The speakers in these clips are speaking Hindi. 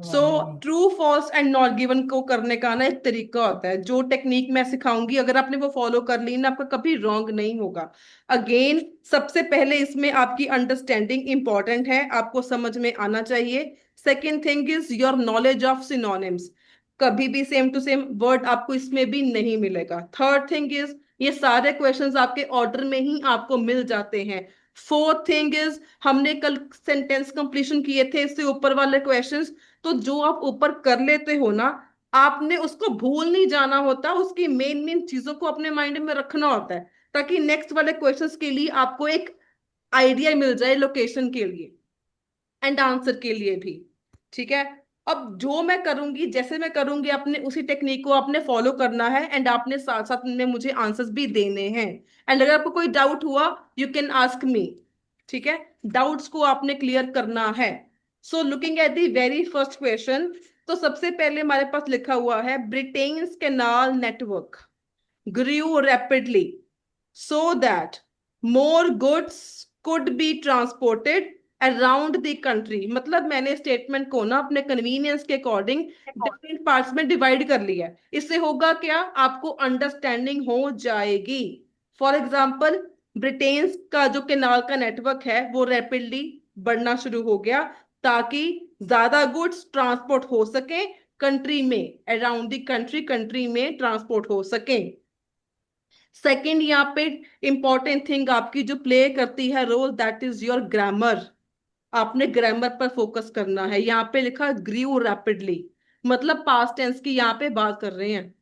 So true false and not given को करने का ना एक तरीका होता है, जो टेक्निक मैं सिखाऊंगी अगर आपने वो फॉलो कर ली ना, आपका कभी रॉन्ग नहीं होगा। अगेन, सबसे पहले इसमें आपकी अंडरस्टैंडिंग इंपॉर्टेंट है, आपको समझ में आना चाहिए। Second thing is your knowledge of synonyms, कभी भी सेम टू सेम वर्ड आपको इसमें भी नहीं मिलेगा। थर्ड थिंग इज ये सारे क्वेश्चंस आपके ऑर्डर में ही आपको मिल जाते हैं। फोर्थ थिंग इज हमने कल सेंटेंस कंप्लीशन किए थे, इससे ऊपर वाले क्वेश्चंस, तो जो आप ऊपर कर लेते हो ना, आपने उसको भूल नहीं जाना होता, उसकी मेन मेन चीजों को अपने माइंड में रखना होता है, ताकि नेक्स्ट वाले क्वेश्चंस के लिए आपको एक आइडिया मिल जाए लोकेशन के लिए एंड आंसर के लिए भी। ठीक है। अब जो मैं करूंगी, जैसे मैं करूंगी, आपने उसी टेक्निक को आपने फॉलो करना है, एंड आपने साथ साथ में मुझे आंसर्स भी देने हैं। एंड अगर आपको कोई डाउट हुआ, यू कैन आस्क मी। ठीक है। डाउट्स को आपने क्लियर करना है। So looking at the very first question, तो सबसे पहले हमारे पास लिखा हुआ है Britain's canal network grew rapidly so that more goods could be transported around the country। मतलब मैंने स्टेटमेंट को ना अपने कन्वीनियंस के अकॉर्डिंग डिफरेंट पार्ट्स में डिवाइड कर लिया है। इससे होगा क्या, आपको अंडरस्टैंडिंग हो जाएगी। फॉर एग्जाम्पल, ब्रिटेन का जो केनाल का नेटवर्क है वो रैपिडली बढ़ना शुरू हो गया, ताकि ज्यादा गुड्स ट्रांसपोर्ट हो सके कंट्री में, अराउंड द कंट्री, कंट्री में ट्रांसपोर्ट हो सके। सेकंड, यहाँ पे इंपॉर्टेंट थिंग आपकी जो प्ले करती है role, that is your grammar. आपने ग्रामर पर फोकस करना है। यहाँ पे लिखा ग्रीव रैपिडली, मतलब पास्ट टेंस की यहाँ पे बात कर रहे हैं।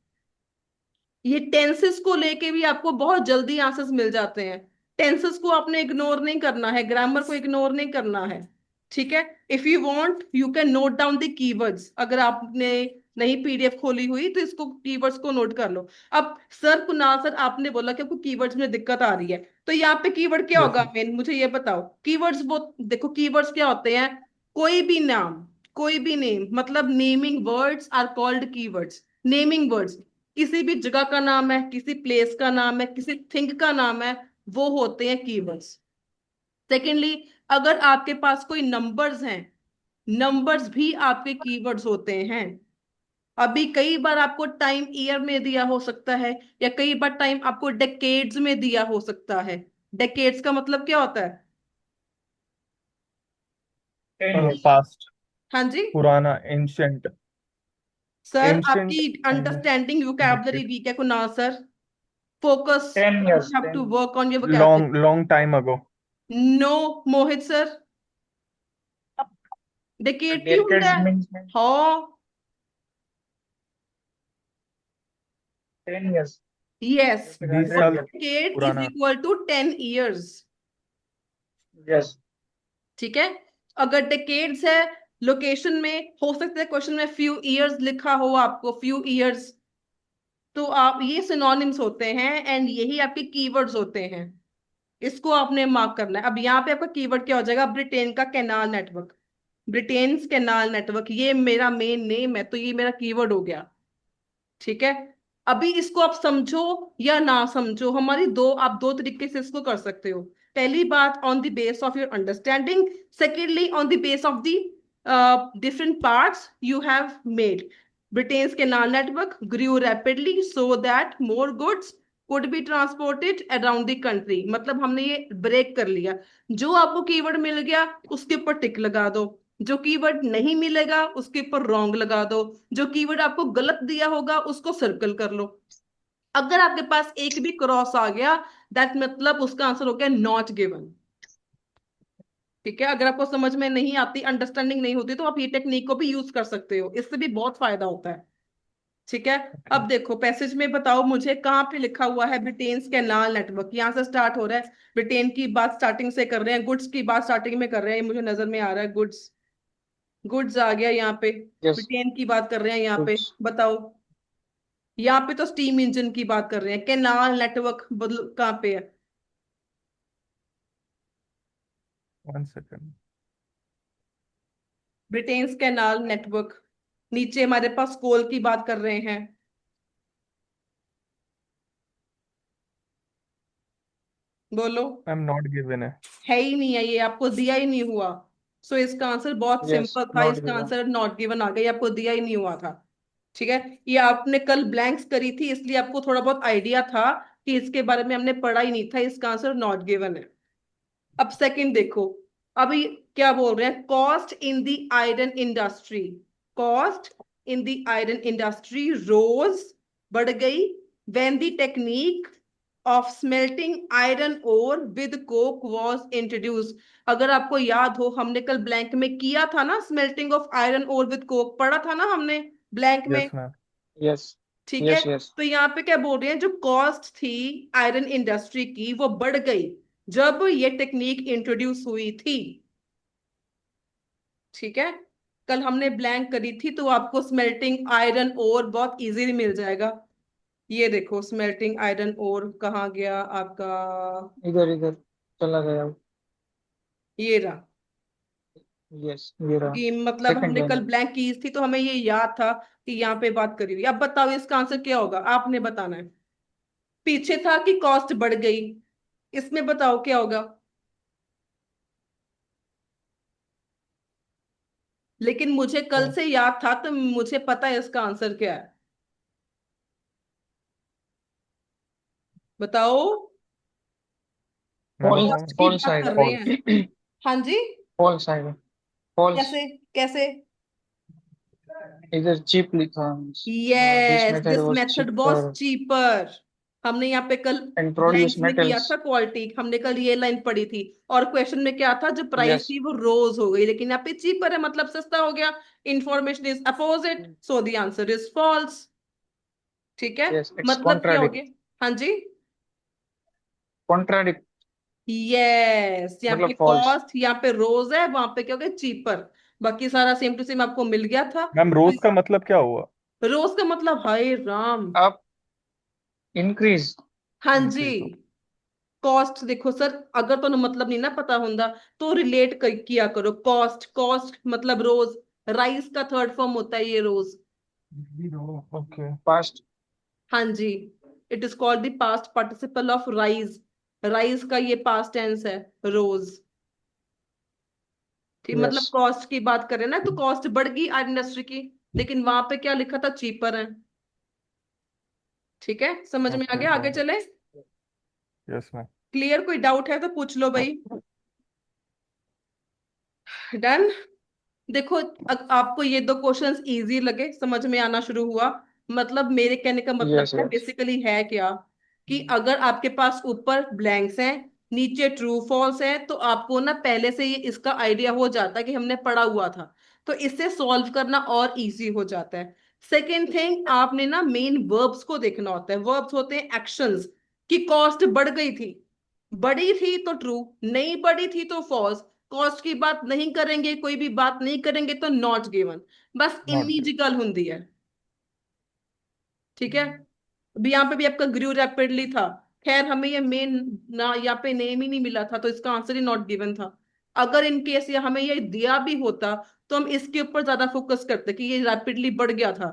ये टेंसेस को लेके भी आपको बहुत जल्दी आंसर्स मिल जाते हैं। टेंसेस को आपने इग्नोर नहीं करना है, ग्रामर को इग्नोर नहीं करना है। ठीक है। If you want you can note down the keywords, अगर आपने नई पीडीएफ खोली हुई तो इसको कीवर्ड्स को नोट कर लो। अब सर, कुणाल सर, आपने बोला कि आपको कीवर्ड्स में दिक्कत आ रही है, तो यहाँ पे कीवर्ड क्या यस होगा मेन, मुझे ये बताओ। कीवर्ड्स वो देखो, कीवर्ड्स क्या होते हैं, कोई भी नाम, कोई भी नेम, मतलब naming words are called keywords. Naming words, किसी भी जगह का नाम है, किसी प्लेस का नाम है, किसी थिंग का नाम है, वो होते हैं कीवर्ड्स। सेकेंडली, अगर आपके पास कोई नंबर्स हैं, नंबर्स भी आपके कीवर्ड्स होते हैं। अभी कई बार आपको टाइम ईयर में दिया हो सकता है, या कई बार टाइम आपको डेकेड्स में दिया हो सकता है। डेकेड्स का मतलब क्या होता है? 10 years. पास्ट, हाँ जी। पुराना, एंशंट। सर, आपकी एंशंट टाइम में अंडरस्टैंडिंग वोकैबुलरी डेकेड, वीक है Kunal sir. Focus, 10 years. You have to 10 work on your long vocabulary. Long time ago. No, Mohit sir, decade की ਹੁੰਦਾ decades है? means हाँ। 10 years यस, या फिर 20 साल 100 years. डेकेड इज पुराना। Equal to 10 years। Yes. ठीक है। अगर डेकेड्स है, लोकेशन में हो सकता है क्वेश्चन में फ्यू इयर्स लिखा हो, आपको फ्यू इयर्स, तो आप ये सिनोनिम्स होते हैं एंड यही आपके कीवर्ड्स होते हैं। इसको आपने मार्क करना है। अब यहाँ पे आपका कीवर्ड क्या हो जाएगा, ब्रिटेन का canal network. Britain canal network, ये मेरा मेन नेम है, तो ये मेरा कीवर्ड हो गया। ठीक है। अभी इसको आप समझो या ना समझो, हमारी दो, आप दो तरीके से इसको कर सकते हो। पहली बात, on the base of your understanding. Secondly, on the base of the different parts you have made. Britain's canal network grew rapidly so that more goods could be transported around the country, मतलब हमने ये ब्रेक कर लिया। जो आपको कीवर्ड मिल गया उसके ऊपर टिक लगा दो, जो कीवर्ड नहीं मिलेगा उसके ऊपर रॉन्ग लगा दो, जो कीवर्ड आपको गलत दिया होगा उसको सर्कल कर लो। अगर आपके पास एक भी क्रॉस आ गया, दैट मतलब उसका आंसर हो गया नॉट गिवन। ठीक है। अगर आपको समझ में नहीं आती, अंडरस्टैंडिंग नहीं होती, तो आप ये टेक्निक को भी यूज कर सकते हो, इससे भी बहुत फायदा होता है। ठीक है। अब देखो पैसेज में, बताओ मुझे कहाँ पे लिखा हुआ है ब्रिटेन्स कैनाल नेटवर्क, यहाँ से स्टार्ट हो रहा है। ब्रिटेन की बात स्टार्टिंग से कर रहे हैं, गुड्स की बात स्टार्टिंग में कर रहे हैं, ये मुझे नजर में आ रहा है। गुड्स, गुड्स आ गया यहाँ पे। Yes. ब्रिटेन की बात कर रहे हैं यहाँ पे, Goods. बताओ। यहाँ पे तो स्टीम इंजन की बात कर रहे हैं, कैनाल नेटवर्क बदल कहाँ पे है? One second. Britain's canal network, नीचे हमारे पास कोल की बात कर रहे हैं। बोलो। आई एम नॉट गिवन है। है ही नहीं है, ये आपको दिया ही नहीं हुआ। सो इसका आंसर बहुत Yes. सिंपल था, Not इसका given. आंसर नॉट गिवन आ गया, ये आपको दिया ही नहीं हुआ था। ठीक है, ये आपने कल ब्लैंक्स करी थी इसलिए आपको थोड़ा बहुत आइडिया था कि इसके बारे में हमने पढ़ा ही नहीं था, इसका आंसर नॉट गिवन है। अब सेकंड देखो, अभी क्या बोल रहे हैं, cost in the iron industry, cost in the iron industry rose, बढ़ गई, when the technique of smelting iron ore with coke was introduce. अगर आपको याद हो हमने कल ब्लैंक में किया था ना, smelting of iron ore with coke पढ़ा था ना हमने ब्लैंक में। Yes ma'am. Yes. ठीक है, Yes. Yes. तो यहाँ पे क्या बोल रहे हैं, जो कॉस्ट थी आयरन इंडस्ट्री की वो बढ़ गई जब ये टेक्निक इंट्रोड्यूस हुई थी। ठीक है, कल हमने ब्लैंक करी थी तो आपको स्मेल्टिंग आयरन ओर बहुत इजीली मिल जाएगा। ये देखो स्मेल्टिंग आयरन ओर कहाँ गया आपका, इधर इधर चला गया. ये रहा। Yes. ये रहा. कि मतलब Second हमने line. कल ब्लैंक की थी तो हमें ये याद था कि यहाँ पे बात करी हुई। अब बताओ इसका आंसर क्या होगा, आपने बताना है। पीछे था कि कॉस्ट बढ़ गई, इसमें बताओ क्या होगा। लेकिन मुझे कल Oh. से याद था तो मुझे पता है इसका आंसर क्या है, बताओ। मैम Whole कॉस्ट की whole बात side. कर रहे हैं। हाँ जी, Whole side. False. कैसे कैसे। इधर cheap लिखा. This yes, method this was method was cheaper cheaper. हमने यहाँ पे कल and produce ब्लैंक्स में किया metals. था क्वालिटी, हमने कल ये लाइन पढ़ी थी। और क्वेश्चन में क्या था, जो प्राइस Yes. थी वो रोज हो गई, लेकिन यहाँ पे चीपर है मतलब सस्ता हो गया। Information is opposite, so the answer is false. ठीक है, Yes. It's मतलब क्या हो contradict. गया। हाँ जी, Contradict. यस, यहाँ पे मतलब false. कॉस्ट, यहाँ पे रोज है, वहां पे क्या हो गया, चीपर। बाकी सारा सेम टू सेम आपको मिल गया था। मैम रोज का मतलब क्या हुआ? रोज का मतलब, हाय राम। Up. Increase. हाँ जी, इंक्रीज हो। कॉस्ट देखो सर, अगर तो मतलब नहीं ना पता होता तो रिलेट किया करो, कॉस्ट कॉस्ट मतलब रोज, राइस का थर्ड फॉर्म होता है ये रोज। ओके। Past. हाँ जी, it is called the past participle of rise, rise का ये पास्ट टेंस है रोज। ठीक, मतलब Yes. कॉस्ट की बात करें ना तो कॉस्ट बढ़ गई आर्ट इंडस्ट्री की, लेकिन वहां पे क्या लिखा था, चीपर है। ठीक है, समझ में आ ओके गया, आगे चले। Yes ma'am. क्लियर, कोई डाउट है तो पूछ लो भाई। डन। देखो, आपको ये दो क्वेश्चंस इजी लगे, समझ में आना शुरू हुआ, मतलब मेरे कहने का मतलब Yes. है Yes. बेसिकली है क्या, कि अगर आपके पास ऊपर ब्लैंक्स हैं नीचे ट्रू फॉल्स है तो आपको ना पहले से ये इसका आइडिया हो जाता है कि हमने पढ़ा हुआ था, तो इससे सॉल्व करना और इजी हो जाता है। सेकेंड थिंग, आपने ना मेन वर्ब्स को देखना होता है, वर्ब्स होते हैं एक्शंस। कि कॉस्ट बढ़ गई थी, बढ़ी थी तो ट्रू, नहीं बढ़ी थी तो फॉल्स, कॉस्ट की बात नहीं करेंगे, कोई भी बात नहीं करेंगे तो नॉट गिवन, बस नॉट इन्नी जी गल होंगी है। ठीक है, अभी यहाँ पे भी आपका ग्रू रैपिडली था, खैर हमें ये मेन ना यहाँ पे नेम ही नहीं मिला था तो इसका आंसर ही नॉट गिवन था। अगर इन केस ये हमें ये दिया भी होता तो हम इसके ऊपर ज्यादा फोकस करते कि ये रैपिडली बढ़ गया था,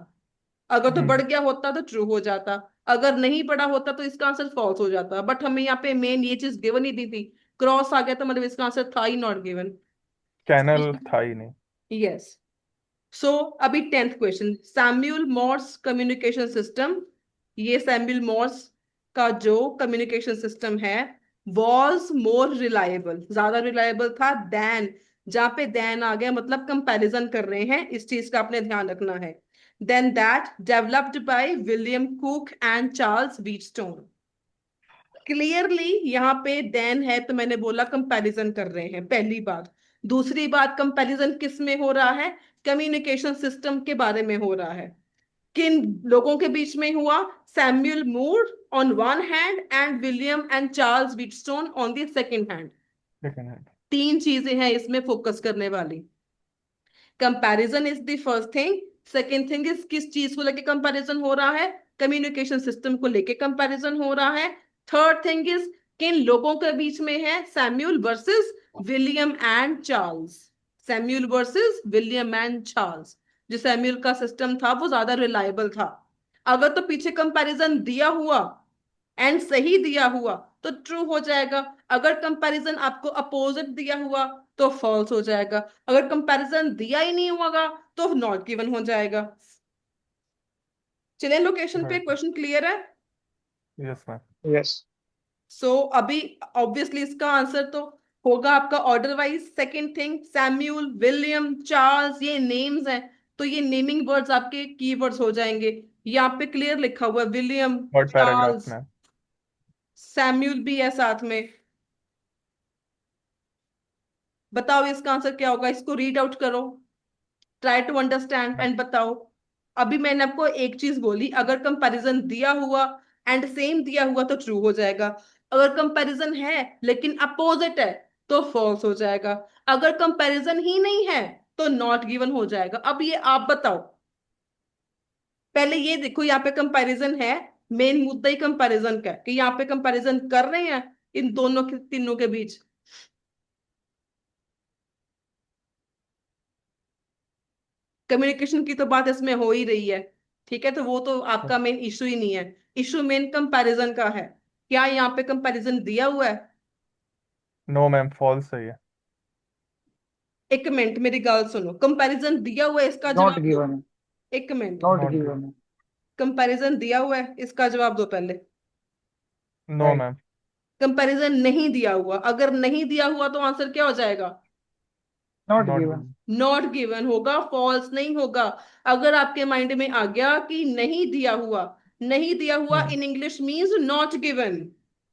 अगर तो बढ़ गया होता तो ट्रू हो जाता, अगर नहीं बढ़ा होता तो इसका आंसर फॉल्स हो जाता, बट हमें यहाँ पे मेन ये चीज गिवन ही दी थी, क्रॉस आ गया तो मतलब इसका आंसर था ही नॉट गिवन। चैनल था ही नहीं। यस, सो अभी tenth question, Samuel Moore's communication system, ये सैम्यूल मॉर्स का जो कम्युनिकेशन सिस्टम है वॉज मोर रिलायबल, ज्यादा रिलायबल था देन, जहां पे देन आ गया मतलब कंपैरिजन कर रहे हैं, इस चीज का आपने ध्यान रखना है, then that developed by William Cook and Charles Wheatstone. Clearly यहाँ पे देन है तो मैंने बोला कंपैरिजन कर रहे हैं, पहली बात। दूसरी बात, कंपैरिजन किस में हो रहा है, कम्युनिकेशन सिस्टम के बारे में हो रहा है। किन लोगों के बीच में हुआ, Samuel Moore on one hand and William and Charles Wheatstone on the second hand. Second hand. तीन चीजें हैं इसमें फोकस करने वाली, comparison is the first thing, second thing is किस चीज को लेके कंपैरिजन हो रहा है, कम्युनिकेशन सिस्टम को लेके कंपैरिजन हो रहा है, थर्ड थिंग इज किन लोगों के बीच में है, Samuel versus William and Charles, Samuel versus William and Charles. जो सैम्यूल का सिस्टम था वो ज्यादा रिलायबल था, अगर तो पीछे कंपैरिजन दिया हुआ एंड सही दिया हुआ तो ट्रू हो जाएगा, अगर कंपैरिजन आपको अपोजिट दिया हुआ तो फॉल्स हो जाएगा। अगर कंपैरिजन दिया ही नहीं होगा तो नॉट गिवन हो जाएगा। चलिए लोकेशन पे Right. क्वेश्चन क्लियर है। Yes, ma'am. Yes. सो अभी ऑब्वियसली इसका आंसर तो होगा आपका order wise. Second thing, Samuel, William, Charles, ये नेम्स हैं, तो ये नेमिंग वर्ड्स आपके कीवर्ड्स हो जाएंगे। यहाँ पे क्लियर लिखा हुआ है William, Third paragraph, Charles, ma'am. Samuel भी है साथ में। बताओ इसका आंसर क्या होगा, इसको रीड आउट करो, ट्राई टू अंडरस्टैंड एंड बताओ। अभी मैंने आपको एक चीज बोली, अगर कंपैरिजन दिया हुआ एंड सेम दिया हुआ तो ट्रू हो जाएगा। अगर कंपैरिजन है लेकिन अपोजिट है तो फॉल्स हो जाएगा। अगर कंपैरिजन ही नहीं है तो नॉट गिवन हो जाएगा। अब ये आप बताओ, पहले ये देखो यहाँ पे कंपैरिजन है, मेन मुद्दा ही कंपैरिजन का है कि यहाँ पे कंपैरिजन कर रहे हैं इन दोनों के तीनों के बीच। कम्युनिकेशन की तो बात इसमें हो ही रही है, ठीक है, तो वो तो आपका मेन इशू ही नहीं है। इशू मेन कंपैरिजन का है। क्या यहाँ पे कंपैरिजन दिया हुआ है? No, ma'am. False है ये. एक मिनट मेरी गल सुनो, कंपैरिजन दिया हुआ है इसका Not जवाब दो। given. एक minute, Not Not given. given. Comparison दिया हुआ है इसका जवाब दो पहले। No, Right. ma'am. कंपैरिजन नहीं दिया हुआ, अगर नहीं दिया हुआ तो आंसर क्या हो जाएगा? Not Not given. given. Not given होगा, फॉल्स नहीं होगा। अगर आपके माइंड में आ गया कि नहीं दिया हुआ, नहीं दिया हुआ in English means not given,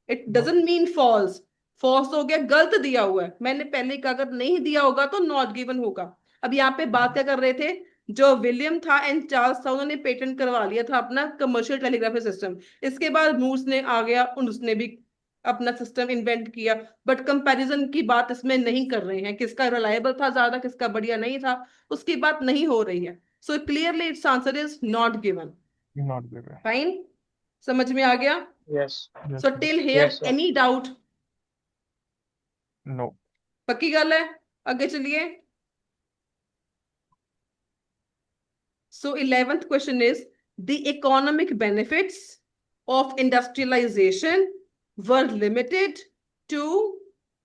it No. Doesn't mean false. False हो गया गलत दिया हुआ है, मैंने पहले कहा अगर नहीं दिया होगा तो नॉट गिवन होगा। अब यहाँ पे बात क्या कर रहे थे, जो विलियम था एंड चार्ल्स था उन्होंने पेटेंट करवा लिया था अपना कमर्शियल टेलीग्राफी सिस्टम। इसके बाद मूर्स ने आ गया, उसने भी अपना सिस्टम इन्वेंट किया। बट कंपैरिजन की बात इसमें नहीं कर रहे हैं, किसका रिलायबल था ज्यादा, किसका बढ़िया नहीं था, उसकी बात नहीं हो रही है। So clearly it's answer is not given. Not given. Fine, समझ में आ गया? Yes. Yes, so ma'am. Till Yes, here sir. Any doubt? No. पक्की गल है, आगे चलिए। So 11th question is, the economic benefits of industrialization were limited to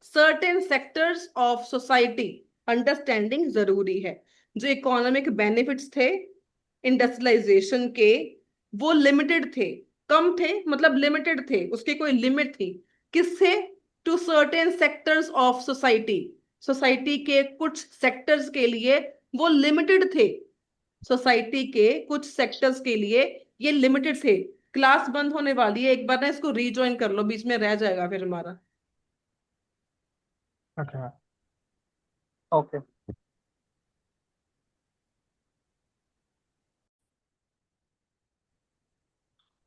certain sectors of society. Understanding जरूरी है। जो इकोनॉमिक बेनिफिट्स थे इंडस्ट्रियलाइजेशन के, वो लिमिटेड थे, कम थे, मतलब लिमिटेड थे, उसकी कोई लिमिट थी। किससे? To certain sectors of society, society के कुछ सेक्टर्स के लिए वो लिमिटेड थे। सोसाइटी के कुछ सेक्टर्स के लिए ये लिमिटेड थे। क्लास बंद होने वाली है, एक बार ना इसको रीजॉइन कर लो, बीच में रह जाएगा फिर हमारा। Okay, ma'am. Okay.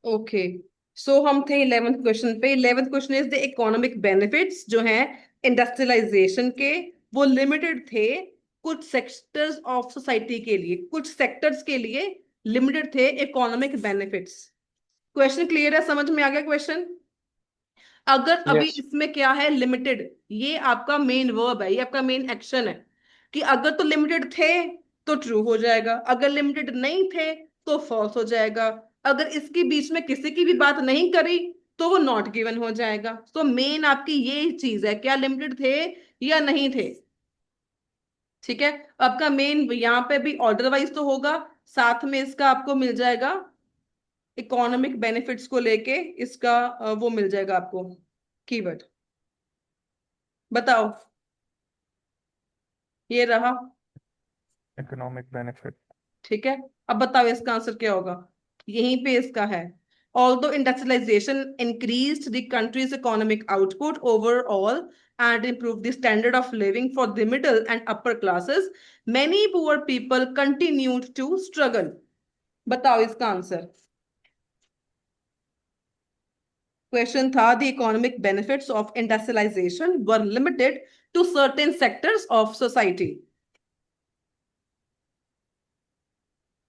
ओके, सो हम थे 11th क्वेश्चन पे। 11th question is the economic benefits जो है इंडस्ट्रियलाइजेशन के, वो लिमिटेड थे कुछ सेक्टर्स ऑफ सोसाइटी के लिए, कुछ सेक्टर्स के लिए लिमिटेड थे इकोनॉमिक बेनिफिट्स। क्वेश्चन क्लियर है, समझ में आ गया क्वेश्चन? अगर अभी Yes. इसमें क्या है, लिमिटेड, ये आपका मेन वर्ब है, ये आपका मेन एक्शन है कि अगर तो लिमिटेड थे तो ट्रू हो जाएगा, अगर लिमिटेड नहीं थे तो फॉल्स हो जाएगा। अगर इसके बीच में किसी की भी बात नहीं करी तो वो नॉट गिवन हो जाएगा। तो मेन आपकी ये चीज है, क्या लिमिटेड थे या नहीं थे। ठीक है, आपका मेन यहाँ पे भी ऑर्डर वाइज तो होगा, साथ में इसका आपको मिल जाएगा इकोनॉमिक बेनिफिट्स को लेके इसका वो मिल जाएगा आपको कीवर्ड। बताओ, ये रहा। Economic benefit. ठीक है, अब बताओ इसका आंसर क्या होगा, यहीं पे इसका है। Although industrialization increased the country's economic output overall and improved the standard of living for the middle and upper classes, many poor people continued to struggle. बताओ इसका आंसर। क्वेश्चन था the economic benefits of industrialization were limited to certain sectors of society.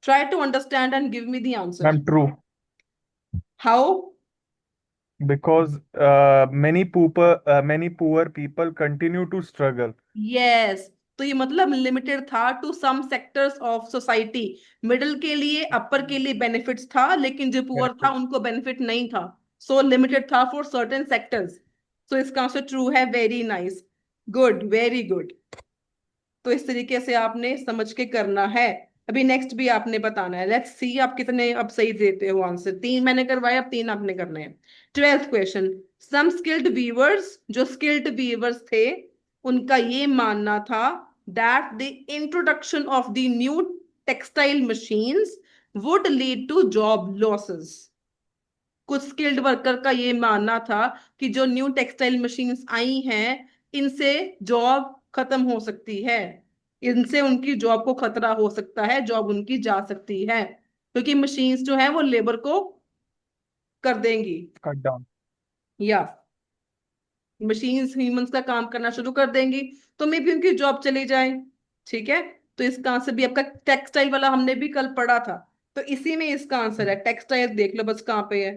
Try to understand and give me the answer. Ma'am, true. How? Because many poor people continue to struggle. Yes, तो ये मतलब लिमिटेड था to some sectors of society. Middle के लिए, अपर के लिए बेनिफिट्स था, लेकिन जो पुअर था Benefit. उनको बेनिफिट नहीं था। सो लिमिटेड था फॉर सर्टेन सेक्टर्स। सो इसका आंसर ट्रू है। Very nice, good, very good. तो इस तरीके से आपने समझ के करना है। अभी नेक्स्ट भी आपने बताना है। लेट्स सी आप कितने अब सही देते हो आंसर। 3 मैंने करवाए, अब 3 आपने करने हैं। 12th question. Some skilled weavers, जो स्किल्ड वीवर्स थे उनका ये मानना था that the introduction of the new textile machines would lead to job losses. कुछ स्किल्ड वर्कर का ये मानना था कि जो न्यू टेक्सटाइल मशीन्स आई हैं इनसे जॉब खत्म हो सकती है, इनसे उनकी जॉब को खतरा हो सकता है, जॉब उनकी जा सकती है, क्योंकि मशीन्स जो है वो लेबर को कर देंगी, Cut down. या मशीन्स ह्यूमंस का काम करना शुरू कर देंगी, तो मे भी उनकी जॉब चली जाए। ठीक है, तो इसका आंसर भी आपका टेक्सटाइल वाला हमने भी कल पढ़ा था, तो इसी में इसका आंसर है। टेक्सटाइल देख लो बस कहाँ पे है,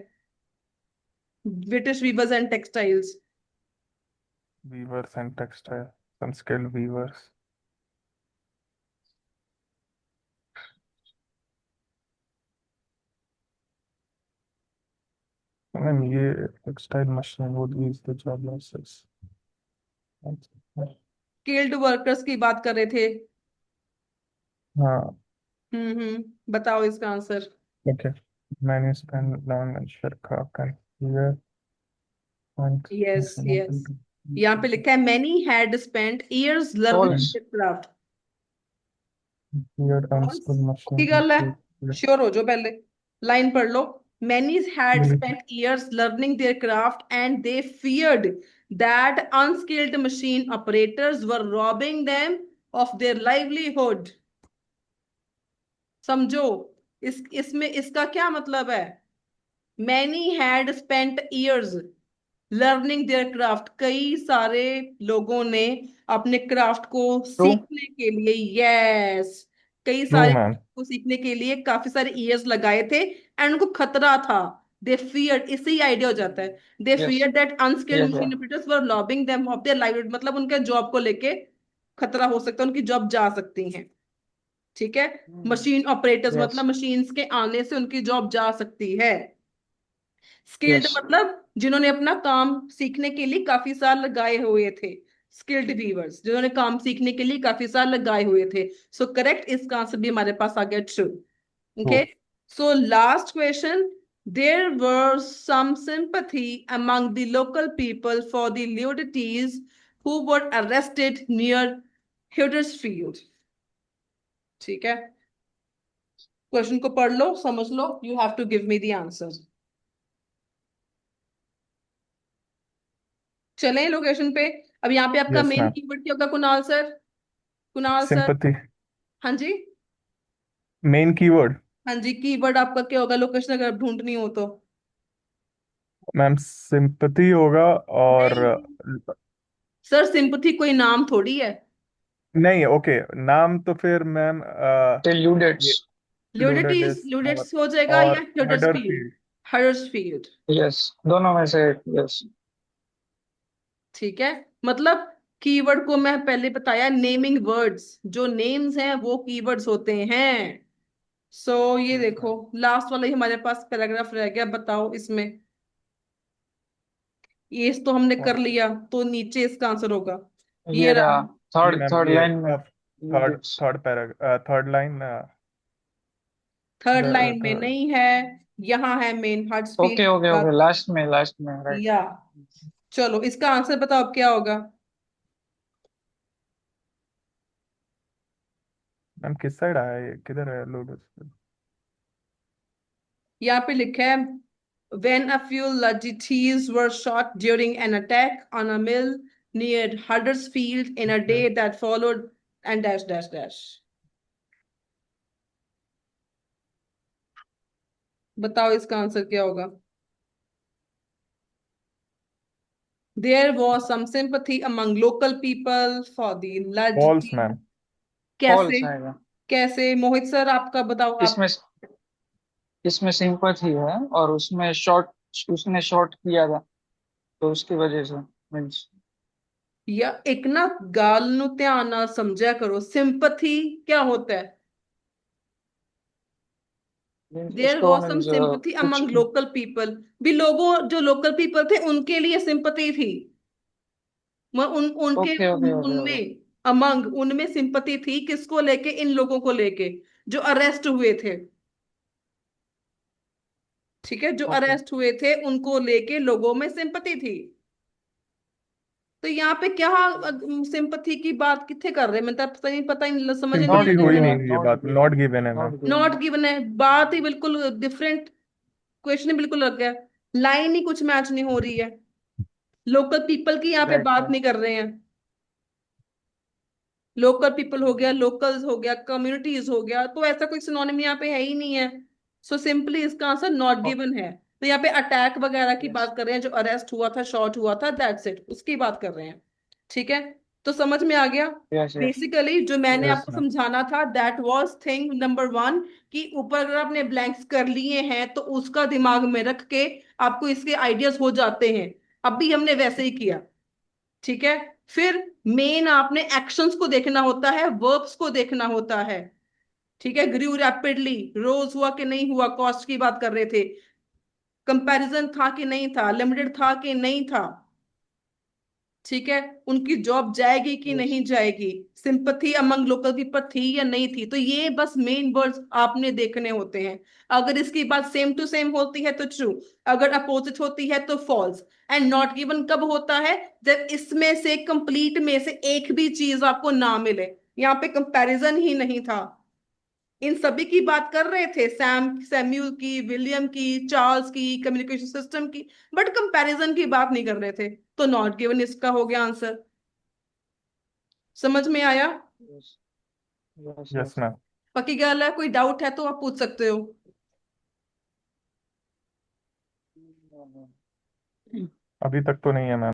British weavers and textiles. Weavers and textile. Some skilled weavers. I mean, ये textile machine would ease the job losses. Skilled workers की बात कर रहे थे। हाँ, बताओ इसका answer. okay. Many spend long and share craft and here and yes yes, यहाँ पे लिखा है many had spent years learning False. Craft. here unskilled की machine गल है, is श्योर हो जाओ पहले, लाइन पढ़ लो। Many had here. Spent years learning their craft and they feared that unskilled machine operators were robbing them of their livelihood. समझो, इसमें इसका क्या मतलब है। Many had spent years learning their craft, कई सारे लोगों ने अपने क्राफ्ट को True. सीखने के लिए, यस, कई True, सारे man. को सीखने के लिए काफी सारे ईयर्स लगाए थे एंड उनको खतरा था। दे फियर्ड, इससे ही आइडिया हो जाता है। दे Yes. Fear that unskilled Yes. Machine operators were lobbying them of their livelihood, मतलब उनके जॉब को लेके खतरा हो सकता है, उनकी जॉब जा सकती है। ठीक है, मशीन ऑपरेटर्स मतलब Yes. मशीन्स के आने से उनकी जॉब जा सकती है। Skilled Yes. मतलब जिन्होंने अपना काम सीखने के लिए काफी साल लगाए हुए थे, स्किल्ड वीवर्स जिन्होंने काम सीखने के लिए काफी साल लगाए हुए थे। सो करेक्ट, इसका आंसर भी हमारे पास आ गया true. Okay, True. So last question. There were some sympathy among the local people for the Luddites who were arrested near Huddersfield. ठीक है, क्वेश्चन को पढ़ लो, समझ लो, you have to give me the answer. चलें लोकेशन पे। अब यहाँ पे आपका Yes, मेन ma'am. कीवर्ड क्या होगा Kunal sir? Kunal sir. Sympathy. हाँ जी, Main keyword. हाँ जी, कीवर्ड आपका क्या होगा लोकेशन अगर ढूंढनी हो तो? मैम सिंपथी होगा और नहीं सर, सिंपथी कोई नाम थोड़ी है। नहीं, ओके, नाम तो फिर मैम ये Deludeds. लूडेड ल्यूडेट्स हो जाएगा और या हडर्सफील्ड? हडर्सफील्ड। हडर्सफील्ड। Yes. दोनों में से yes. ठीक है, मतलब कीवर्ड को मैं पहले बताया, नेमिंग वर्ड्स, जो नेम्स हैं वो कीवर्ड्स होते हैं। ये यस देखो, मैम। लास्ट वाला ही हमारे पास पैराग्राफ रह गया, बताओ इसमें। ये तो हमने कर लिया, तो नीचे इसका आंसर होगा ये ये रहा। रहा ये थर्ड मैम थर्ड ये लाइन में. Third Deludeds. Third line third line में द नहीं है, यहाँ है main Okay. Okay. Huddersfield. Okay. Last में right. या चलो, इसका आंसर बताओ अब क्या होगा। मैम किस साइड आया ये, किधर है लूडेड? यहाँ पे लिखा है when a few Lajitis were shot during an attack on a mill near Huddersfield in a day that followed, and dash dash dash। बताओ इसका आंसर क्या होगा। There was some sympathy among local people for the false Lajitis। Ma'am. कैसे? False आएगा. कैसे मोहित सर, आपका बताओ आप। इसमें इसमें सिंपैथी है और उसने शॉर्ट किया था तो उसकी वजह से मीन्स. या एक ना गाल नु ध्यान नाल समझा करो, सिंपथी क्या होता है। देयर उसको वॉज सम मीन्स सिंपथी कुछ. अमंग लोकल पीपल, भी लोगों जो लोकल पीपल थे उनके लिए सिंपथी थी, उनके ओके. ओके. ओके. ओके. उनमें अमंग, उनमें सिंपथी थी किसको लेके? इन लोगों को लेके जो अरेस्ट हुए थे। ठीक है, जो ओके। अरेस्ट हुए थे उनको लेके लोगों में सिंपथी थी। तो यहाँ पे क्या सिंपथी की बात कितने कर रहे हैं? मतलब सही पता ही नहीं, समझ ही नहीं नॉट सिंपथी आ हो ही गिवन रहा। नहीं है, रही ये नॉट बात, गिवन, नॉट गिवन है मैम। नॉट गिवन नॉट है। गिवन है, बात ही बिल्कुल डिफरेंट, क्वेश्चन ही बिल्कुल लग गया, लाइन ही कुछ मैच नहीं हो रही है। लोकल पीपल की यहाँ पे राइट बात राइट। नहीं कर रहे हैं। लोकल पीपल हो गया, लोकल्स हो गया, कम्युनिटीज हो गया, तो ऐसा कोई सिनोनिम यहाँ पे है ही नहीं है। सो सिंपली इसका आंसर नॉट गिवन है। तो यहाँ पे अटैक वगैरह की यस बात कर रहे हैं, जो अरेस्ट हुआ था, शॉट हुआ था, दैट्स इट, उसकी बात कर रहे हैं। ठीक है, तो समझ में आ गया। यस यस बेसिकली जो मैंने यस। यस आपको मैम। समझाना था, that was thing number one, कि ऊपर अगर आपने ब्लैंक्स कर लिए हैं तो उसका दिमाग में रख के आपको इसके आइडियाज हो जाते हैं। अभी हमने वैसे ही किया। ठीक है, फिर मेन आपने एक्शंस को देखना होता है, वर्ब्स को देखना होता है। ठीक है, ग्रू रैपिडली, रोज हुआ कि नहीं हुआ, कॉस्ट की बात कर रहे थे, कंपैरिजन था कि नहीं था, लिमिटेड था कि नहीं था। ठीक है, उनकी जॉब जाएगी कि यस नहीं जाएगी, सिंपथी अमंग लोकल पीपल थी या नहीं थी, तो ये बस मेन वर्ड्स आपने देखने होते हैं। अगर इसकी बात सेम टू सेम होती है तो ट्रू, अगर अपोजिट होती है तो फॉल्स। एंड नॉट गिवन कब होता है? जब इसमें से कंप्लीट में से एक भी चीज आपको ना मिले। यहाँ पे कंपैरिजन ही नहीं था, इन सभी की बात कर रहे थे, सैम्यूल की, विलियम की, चार्ल्स की, कम्युनिकेशन सिस्टम की, बट कंपैरिजन की बात नहीं कर रहे थे। तो नॉट गिवन इसका हो गया आंसर। समझ में आया? Yes yes yes yes. Ma'am. पक्की गल है, कोई डाउट है तो आप पूछ सकते हो। अभी तक तो नहीं है मैम।